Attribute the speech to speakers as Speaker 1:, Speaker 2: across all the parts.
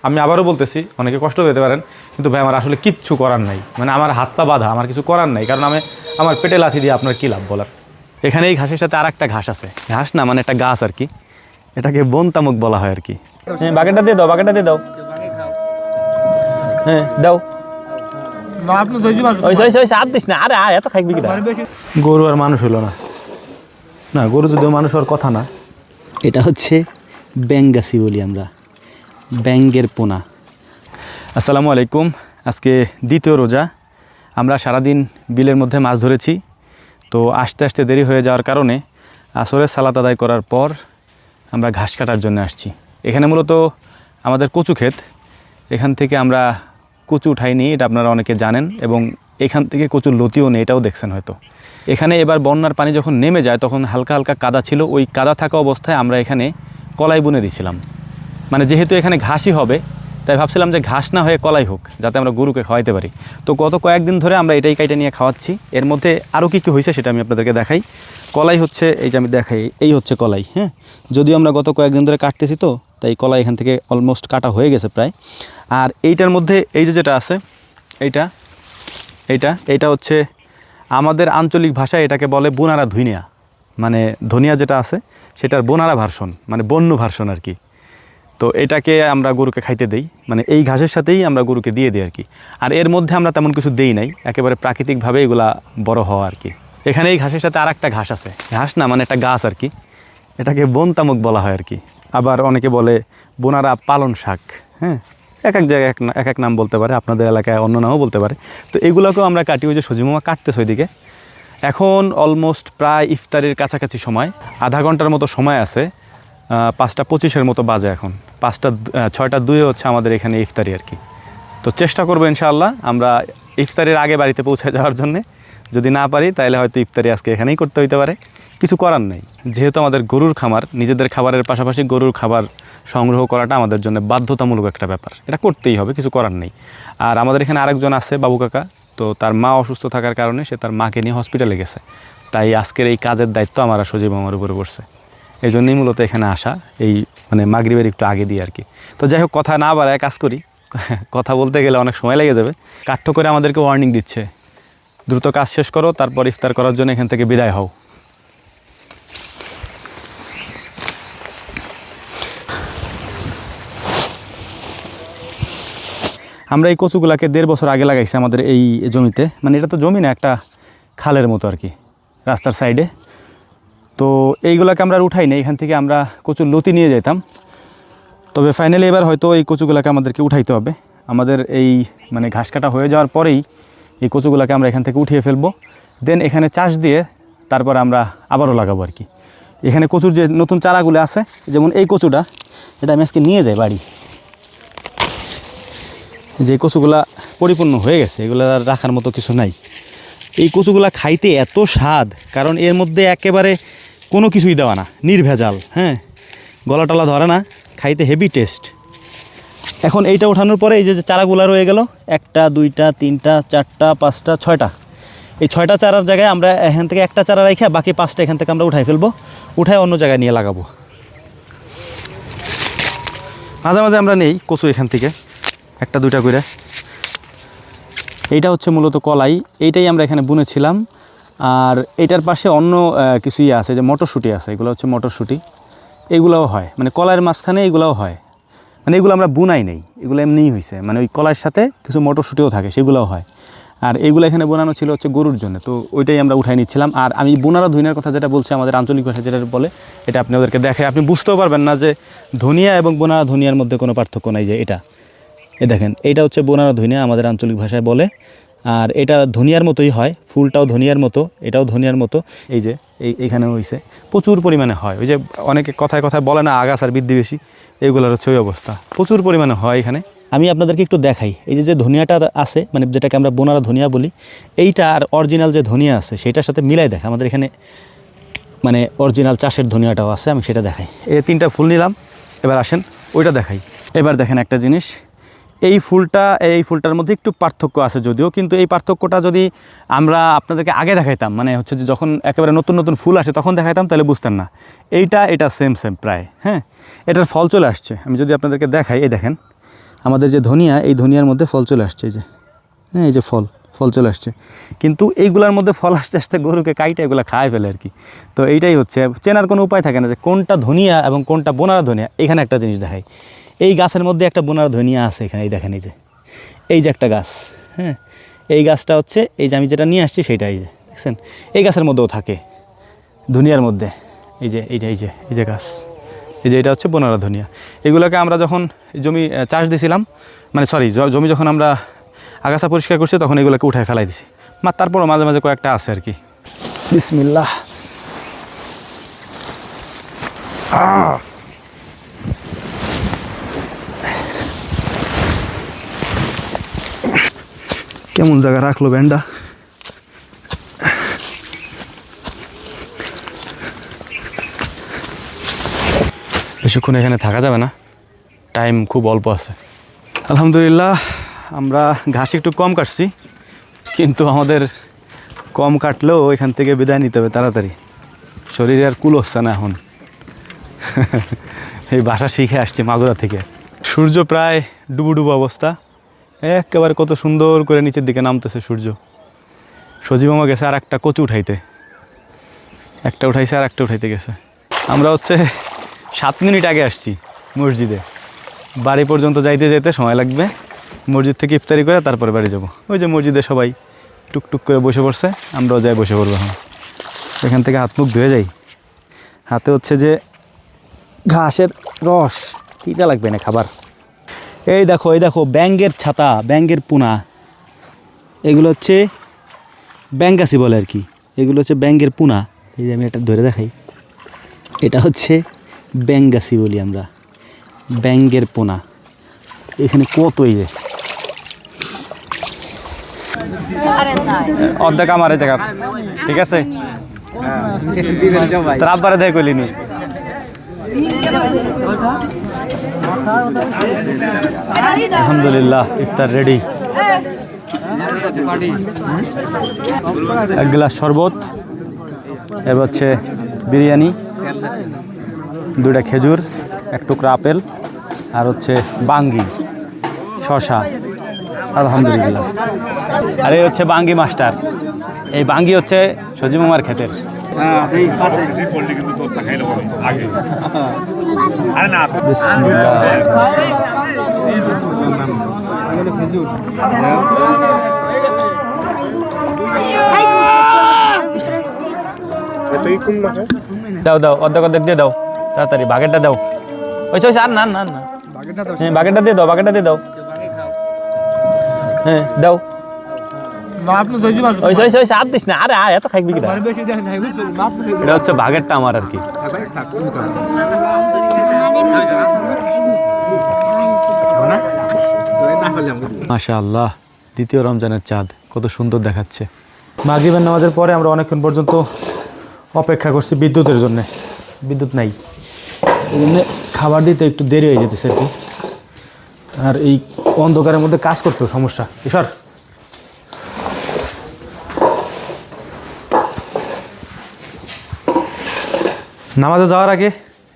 Speaker 1: আমি আবারও বলতেছি, অনেকে কষ্ট পেতে পারেন, কিন্তু ভাই আমার আসলে কিচ্ছু করার নাই, মানে আমার হাত পা বাঁধা, আমার কিছু করার নাই, কারণ আমার পেটে লাথি দিয়ে আপনার কী লাভ বলার। এখানে এই ঘাসের সাথে আর একটা ঘাস আছে, ঘাস না মানে একটা গাছ আর কি, এটাকে বনতামুক বলা হয় আর কি। হ্যাঁ, বাকেটটা দিয়ে দাও, বাকেটটা দিয়ে দাও। হ্যাঁ দাও। হাত দিস না, আরে এত খাইবি কি? গরু আর মানুষ হলো না, না গরু যদিও মানুষ হওয়ার কথা না।
Speaker 2: এটা হচ্ছে ব্যাঙ্গাসি বলি আমরা, ব্যাঙ্গের পোনা।
Speaker 1: আসসালামু আলাইকুম। আজকে দ্বিতীয় রোজা। আমরা সারাদিন বিলের মধ্যে মাছ ধরেছি, তো আস্তে আস্তে দেরি হয়ে যাওয়ার কারণে আসরের সালাত আদায় করার পর আমরা ঘাস কাটার জন্য আসছি। এখানে মূলত আমাদের কচু ক্ষেত, এখান থেকে আমরা কচু উঠাইনি, এটা আপনারা অনেকে জানেন, এবং এখান থেকে কচুর লতিও নেই, এটাও দেখছেন হয়তো। এখানে এবার বন্যার পানি যখন নেমে যায় তখন হালকা হালকা কাদা ছিল, ওই কাদা থাকা অবস্থায় আমরা এখানে কলাই বুনে দিয়েছিলাম। মানে যেহেতু এখানে ঘাসই হবে, তাই ভাবছিলাম যে ঘাস না হয়ে কলাই হোক, যাতে আমরা গরুকে খাওয়াইতে পারি। তো গত কয়েকদিন ধরে আমরা এটাই কাইটা নিয়ে খাওয়াচ্ছি। এর মধ্যে আরও কী কী হয়েছে সেটা আমি আপনাদেরকে দেখাই। কলাই হচ্ছে, এই যে আমি দেখাই, এই হচ্ছে কলাই। হ্যাঁ, যদিও আমরা গত কয়েকদিন ধরে কাটতেছি, তো তাই কলাই এখান থেকে অলমোস্ট কাটা হয়ে গেছে প্রায়। আর এইটার মধ্যে এই যে যেটা আছে, এইটা হচ্ছে আমাদের আঞ্চলিক ভাষায় এটাকে বলে বোনারা ধুইনিয়া, মানে ধনিয়া যেটা আছে সেটার বোনারা ভার্সন, মানে বন্য ভার্সন আর কি। তো এটাকে আমরা গরুকে খাইতে দেই, মানে এই ঘাসের সাথেই আমরা গরুকে দিয়ে দিই আর কি। আর এর মধ্যে আমরা তেমন কিছু দেই নাই, একেবারে প্রাকৃতিকভাবে এগুলা বড় হওয়া আর কি। এখানে এই ঘাসের সাথে আর একটা ঘাস আছে, ঘাস না মানে একটা গাছ আর কি, এটাকে বনতামুক বলা হয় আর কি। আবার অনেকে বলে বোনারা পালন শাক। হ্যাঁ, এক এক জায়গায় এক এক নাম বলতে পারে, আপনাদের এলাকায় অন্য নামও বলতে পারে। তো এগুলোকেও আমরা কাটি, ওই যে সজিমামা কাটতেছে ওইদিকে। এখন অলমোস্ট প্রায় ইফতারির কাছাকাছি সময়, আধা ঘন্টার মতো সময় আছে। 5:25 মতো বাজে এখন, 6:02 হচ্ছে আমাদের এখানে ইফতারি আর কি। তো চেষ্টা করবো ইনশাআল্লাহ আমরা ইফতারির আগে বাড়িতে পৌঁছে যাওয়ার জন্যে। যদি না পারি তাহলে হয়তো ইফতারি আজকে এখানেই করতে হইতে পারে, কিছু করার নেই। যেহেতু আমাদের গরুর খামার, নিজেদের খাবারের পাশাপাশি গরুর খাবার সংগ্রহ করাটা আমাদের জন্য বাধ্যতামূলক একটা ব্যাপার, এটা করতেই হবে, কিছু করার নেই। আর আমাদের এখানে আরেকজন আছে, বাবু কাকা, তো তার মা অসুস্থ থাকার কারণে সে তার মাকে নিয়ে হসপিটালে গেছে, তাই আজকের এই কাজের দায়িত্ব আমার আর সজীব আমার উপরে পড়ছে। এই জন্যই মূলত এখানে আসা, এই মানে মাগরিবের একটু আগে দিয়ে আর কি। তো যাই হোক, কথা না বাড়ায় কাজ করি, কথা বলতে গেলে অনেক সময় লেগে যাবে। কাঠ্য করে আমাদেরকে ওয়ার্নিং দিচ্ছে, দ্রুত কাজ শেষ করো, তারপর ইফতার করার জন্য এখান থেকে বিদায় হও। আমরা এই কচুগুলাকে 1.5 বছর আগে লাগাইছি আমাদের এই জমিতে, মানে এটা তো জমি না, একটা খালের মতো আর কি, রাস্তার সাইডে। তো এইগুলাকে আমরা আর উঠাই না, এখান থেকে আমরা কচুর লতি নিয়ে যেতাম। তবে ফাইনালি এবার হয়তো এই কচুগুলাকে আমাদেরকে উঠাইতে হবে। আমাদের এই মানে ঘাস কাটা হয়ে যাওয়ার পরেই এই কচুগুলাকে আমরা এখান থেকে উঠিয়ে ফেলবো, দেন এখানে চাষ দিয়ে তারপর আমরা আবারও লাগাবো আর কি। এখানে কচুর যে নতুন চারাগুলো আছে, যেমন এই কচুটা, এটা আমি আজকে নিয়ে যাই বাড়ি। যে কচুগুলা পরিপূর্ণ হয়ে গেছে, এগুলো আর রাখার মতো কিছু নাই। এই কচুগুলা খাইতে এত স্বাদ, কারণ এর মধ্যে একেবারে কোনো কিছুই দেওয়া না, নির্ভেজাল। হ্যাঁ, গলা টলা ধরে না, খাইতে হেভি টেস্ট। এখন এইটা ওঠানোর পরে এই যে চারাগুলা রয়ে গেল, 1টা 2টা 3টা 4টা 5টা 6টা, এই 6টা চারার জায়গায় আমরা এখান থেকে একটা চারা রেখে বাকি 5টা এখান থেকে আমরা উঠাই ফেলবো, উঠায় অন্য জায়গায় নিয়ে লাগাবো। মাঝে মাঝে আমরা নেই কচু এখান থেকে 1টা 2টা করে। এইটা হচ্ছে মূলত কলাই, এইটাই আমরা এখানে বুনেছিলাম। আর এইটার পাশে অন্য কিছুই আছে, যে মটরশুঁটি আছে, এগুলো হচ্ছে মটরশুঁটি, এগুলোও হয়, মানে কলাইয়ের মাঝখানে এগুলোও হয়। মানে এগুলো আমরা বুনাই নেই, এগুলো এমনিই হয়েছে, মানে ওই কলাইয়ের সাথে কিছু মটরশুঁটিও থাকে, সেগুলোও হয়। আর এইগুলো এখানে বোনানো ছিল হচ্ছে গরুর জন্য, তো ওইটাই আমরা উঠাই নিচ্ছিলাম। আর আমি বোনারা ধনিয়ার কথা যেটা বলছি, আমাদের আঞ্চলিক ভাষা যেটা বলে, এটা আপনাদেরকে দেখে আপনি বুঝতেও পারবেন না যে ধনিয়া এবং বোনারা ধনিয়ার মধ্যে কোনো পার্থক্য নাই। যে এটা দেখেন, এইটা হচ্ছে বোনারা ধনিয়া আমাদের আঞ্চলিক ভাষায় বলে। আর এটা ধনিয়ার মতোই হয়, ফুলটাও ধনিয়ার মতো, এটাও ধনিয়ার মতো। এই যে এইখানেও হয়েছে, প্রচুর পরিমাণে হয়। ওই যে অনেকে কথায় কথায় বলে না, আগাছার বৃদ্ধি বেশি, এইগুলোর হচ্ছে ওই অবস্থা, প্রচুর পরিমাণে হয় এখানে। আমি আপনাদেরকে একটু দেখাই, এই যে ধনিয়াটা আছে, মানে যেটাকে আমরা বোনারা ধনিয়া বলি, এইটা আর অরিজিনাল যে ধনিয়া আছে সেটার সাথে মিলাই দেখা আমাদের এখানে, মানে অরিজিনাল চাষের ধনিয়াটাও আছে, আমি সেটা দেখাই। এই 3টা ফুল নিলাম, এবার আসেন ওইটা দেখাই। এবার দেখেন একটা জিনিস, এই ফুলটার মধ্যে একটু পার্থক্য আছে যদিও, কিন্তু এই পার্থক্যটা যদি আমরা আপনাদেরকে আগে দেখাইতাম, মানে হচ্ছে যে যখন একেবারে নতুন নতুন ফুল আসে তখন দেখাইতাম, তাহলে বুঝতেন না। এটা সেম প্রায়। হ্যাঁ, এটার ফল চলে আসছে, আমি যদি আপনাদেরকে দেখাই, এই দেখেন
Speaker 2: আমাদের যে ধনিয়া, এই ধনিয়ার মধ্যে ফল চলে আসছে, এই যে হ্যাঁ, এই যে ফল চলে আসছে,
Speaker 1: কিন্তু এইগুলার মধ্যে ফল আসতে আসতে গরুকে কাইটা এগুলো খায় ফেলে আর কি। তো এইটাই হচ্ছে, চেনার কোনো উপায় থাকে না যে কোনটা ধনিয়া এবং কোনটা বোনারা ধনিয়া। এখানে একটা জিনিস দেখাই, এই গাছের মধ্যে একটা বোনারা ধনিয়া আছে এখানে, এই দেখেন, এই যে একটা গাছ, হ্যাঁ, এই গাছটা হচ্ছে এই যে আমি যেটা নিয়ে আসছি সেইটা, এই যে দেখছেন, এই গাছের মধ্যেও থাকে ধনিয়ার মধ্যে, এই যে এই যে গাছ, এই যে এটা হচ্ছে বোনারা ধনিয়া। এগুলোকে আমরা যখন জমি চাষ দিয়েছিলাম, মানে সরি, জমি যখন আমরা আগাছা পরিষ্কার করছি তখন এগুলোকে উঠায় ফেলাই দিছি, তারপরও মাঝে মাঝে কয়েকটা আছে আর কি। বিসমিল্লাহ। কেমন জায়গা রাখলো ব্যান্ডা। বেশিক্ষণ এখানে থাকা যাবে না, টাইম খুব অল্প আছে। আলহামদুলিল্লাহ, আমরা ঘাস একটু কম কাটছি, কিন্তু আমাদের কম কাটলেও এখান থেকে বিদায় নিতে হবে তাড়াতাড়ি, শরীরে আর কুল হচ্ছে না এখন। এই বাসা শিখে আসছি মাগুরা থেকে। সূর্য প্রায় ডুবো অবস্থা, একেবারে কত সুন্দর করে নিচের দিকে নামতেছে সূর্য। সজীবমা গেছে আর একটা কচু উঠাইতে, একটা উঠাইছে আর একটা উঠাইতে গেছে। আমরা হচ্ছে 7 মিনিট আগে আসছি মসজিদে, বাড়ি পর্যন্ত যাইতে যেতে সময় লাগবে। মসজিদ থেকে ইফতারি করে তারপরে বাড়ি যাব। ওই যে মসজিদে সবাই টুকটুক করে বসে পড়ছে, আমরাও যাই বসে পড়বো। এখন এখান থেকে হাত মুখ ধুয়ে যাই। হাতে হচ্ছে যে ঘাসের রস, টিকা লাগবে না খাবার। এই দেখো ব্যাঙ্গের ছাতা, ব্যাঙ্গের পোনা, এগুলো হচ্ছে ব্যাঙ্গাসি বলে আর কি। এগুলো হচ্ছে ব্যাঙ্গের পোনা। এই যে আমি এটা ধরে দেখাই, এটা হচ্ছে ব্যাঙ্গাসি বলি আমরা, ব্যাঙ্গের পোনা। এখানে কত, এই যে অর্ধেক আমার এই জায়গা, ঠিক আছে, তারপরে দেখ কইলিনি। আলহামদুলিল্লাহ, ইফতার রেডি। এক গ্লাস শরবত, এবার হচ্ছে বিরিয়ানি, 2টা খেজুর, 1 টুকরা আপেল, আর হচ্ছে বাঙ্গি, শশা। আলহামদুলিল্লাহ। আর এই হচ্ছে বাঙ্গি মাস্টার। এই বাঙ্গি হচ্ছে সজীব মামার ক্ষেতের। দাও অর্ধেক দিয়ে দাও, তাড়াতাড়ি বাগেটটা দাও। ওই আর না, হ্যাঁ বাগেটটা দিয়ে দাও, হ্যাঁ দাও। হাত দিস না, আরে এত খাইবি কি? এটা হচ্ছে বাগেরটা আমার আর কি। মাশাআল্লাহ, দ্বিতীয় রমজানের চাঁদ কত সুন্দর দেখাচ্ছে। মাগরিবের নামাজের পরে আমরা অনেকক্ষণ পর্যন্ত অপেক্ষা করছি বিদ্যুতের জন্য। বিদ্যুৎ নাই, এই জন্য খাবার দিতে একটু দেরি হয়ে যেতেছে আর কি। আর এই অন্ধকারের মধ্যে কাজ করতেও সমস্যা। ঈশ্বর, নামাজে যাওয়ার আগে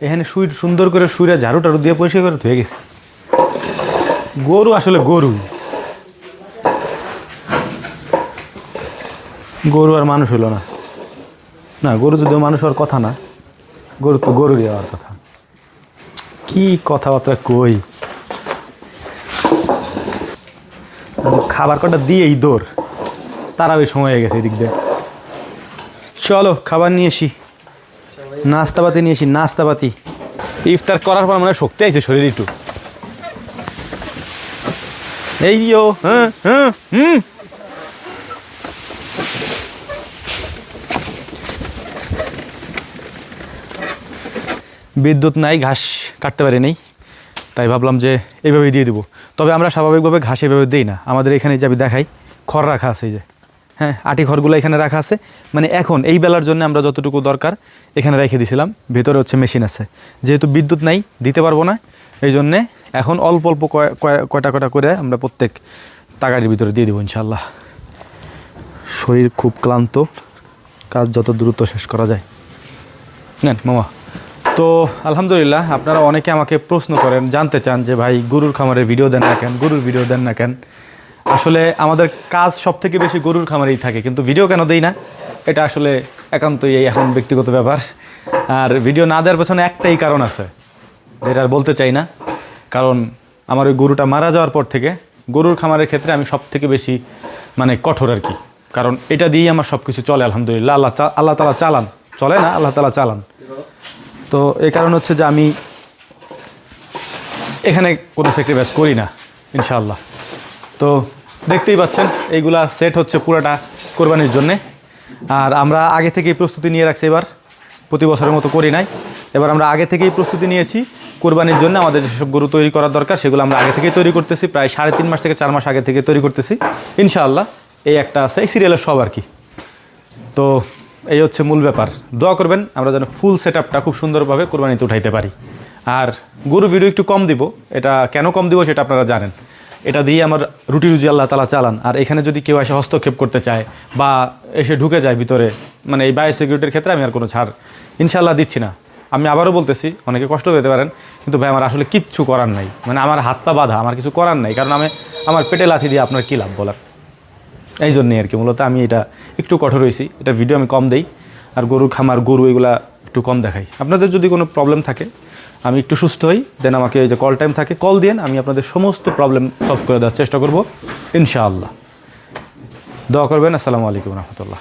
Speaker 1: এখানে সুন্দর করে শুইরা ঝাড়ু টাড়ু দিয়ে পরিষ্কার করে ধুয়ে গেছে। গরু আসলে গরু আর মানুষ হইল না। না, গরু যদিও মানুষ হওয়ার কথা না, গরু তো গরুরই হওয়ার কথা। কি কথাবার্তা কই, খাবার কটা দিয়েই দৌড়, তারাও সময় হয়ে গেছে এদিক দিয়ে। চলো খাবার নিয়ে আসি, নাস্তাপাতি নিয়ে আসি, নাস্তাপাতি। ইফতার করার পর মানে শক্তি আছে শরীর একটু। এই বিদ্যুৎ নাই, ঘাস কাটতে পারি নাই, তাই ভাবলাম যে এইভাবেই দিয়ে দেবো। তবে আমরা স্বাভাবিকভাবে ঘাস এইভাবে দিই না। আমাদের এখানে যে আমি দেখাই, খড় রাখা আছে, এই যে হ্যাঁ, আটি খড়গুলো এখানে রাখা আছে। মানে এখন এই বেলার জন্য আমরা যতটুকু দরকার এখানে রেখে দিয়েছিলাম। ভেতরে হচ্ছে মেশিন আছে, যেহেতু বিদ্যুৎ নাই দিতে পারবো না, এই জন্যে এখন অল্প অল্প কয়টা করে আমরা প্রত্যেক তাগাড়ির ভিতরে দিয়ে দেবো ইনশাল্লাহ। শরীর খুব ক্লান্ত, কাজ যত দ্রুত শেষ করা যায়। নেন মামা। তো আলহামদুলিল্লাহ, আপনারা অনেকে আমাকে প্রশ্ন করেন, জানতে চান যে ভাই গরুর খামারের ভিডিও দেন না কেন, গরুর ভিডিও দেন না কেন। আসলে আমাদের কাজ সব থেকে বেশি গরুর খামারেই থাকে, কিন্তু ভিডিও কেন দেই না এটা আসলে একান্তই এই এখন ব্যক্তিগত ব্যাপার। আর ভিডিও না দেওয়ার পেছনে একটাই কারণ আছে, যেটা আর বলতে চাই না। কারণ আমার ওই গরুটা মারা যাওয়ার পর থেকে গরুর খামারের ক্ষেত্রে আমি সব থেকে বেশি মানে কঠোর আর কি। কারণ এটা দিয়েই আমার সব কিছু চলে আলহামদুলিল্লাহ। আল্লাহ তাআলা চালান, চলে না, আল্লাহ তাআলা চালান। তো এই কারণ হচ্ছে যে আমি এখানে কোনো স্যাক্রিফাইস করি না ইনশাআল্লাহ। তো দেখতেই পাচ্ছেন এইগুলা সেট হচ্ছে পুরাটা কোরবানির জন্যে। আর আমরা আগে থেকেই প্রস্তুতি নিয়ে রাখছি, এবার প্রতি বছরের মতো করি নাই, এবার আমরা আগে থেকেই প্রস্তুতি নিয়েছি কোরবানির জন্য। আমাদের যেসব গরু তৈরি করার দরকার সেগুলো আমরা আগে থেকেই তৈরি করতেছি, প্রায় 3.5 মাস থেকে 4 মাস আগে থেকে তৈরি করতেছি ইনশাআল্লাহ। এই একটা আছে, এই সিরিয়ালের সব আর কি। তো এই হচ্ছে মূল ব্যাপার। দোয়া করবেন আমরা যেন ফুল সেট আপটা খুব সুন্দরভাবে কোরবানিতে উঠাইতে পারি। আর গরু ভিডিও একটু কম দিব, এটা কেন কম দিব সেটা আপনারা জানেন। এটা দিয়ে আমার রুটি রুজি আল্লাহ তাআলা চালান। আর এখানে যদি কেউ এসে হস্তক্ষেপ করতে চায় বা এসে ঢুকে যায় ভিতরে, মানে এই বায়ো সিকিউরিটির ক্ষেত্রে আমি আর কোনো ছাড় ইনশাআল্লাহ দিচ্ছি না। আমি আবারও বলতেছি, অনেকে কষ্ট পেতে পারেন, কিন্তু ভাই আমার আসলে কিচ্ছু করার নাই, মানে আমার হাত পা বাঁধা, আমার কিছু করার নাই। কারণ আমার পেটে লাথি দিয়ে আপনার কী লাভ বলার, এই জন্যই আর কি মূলত আমি এটা একটু কঠোর হয়েছি। এটা ভিডিও আমি কম দেই, আর গরুর খামার গরু এগুলা একটু কম দেখাই। আপনাদের যদি কোনো প্রবলেম থাকে, আমি একটু সুস্থ হই, দেন আমাকে এই যে কল টাইম থাকে, কল দিন, আমি আপনাদের সমস্ত প্রবলেম সলভ করে দেওয়ার চেষ্টা করব ইনশাআল্লাহ। দোয়া করবেন। আসসালামু আলাইকুম রহমতুল্লাহ।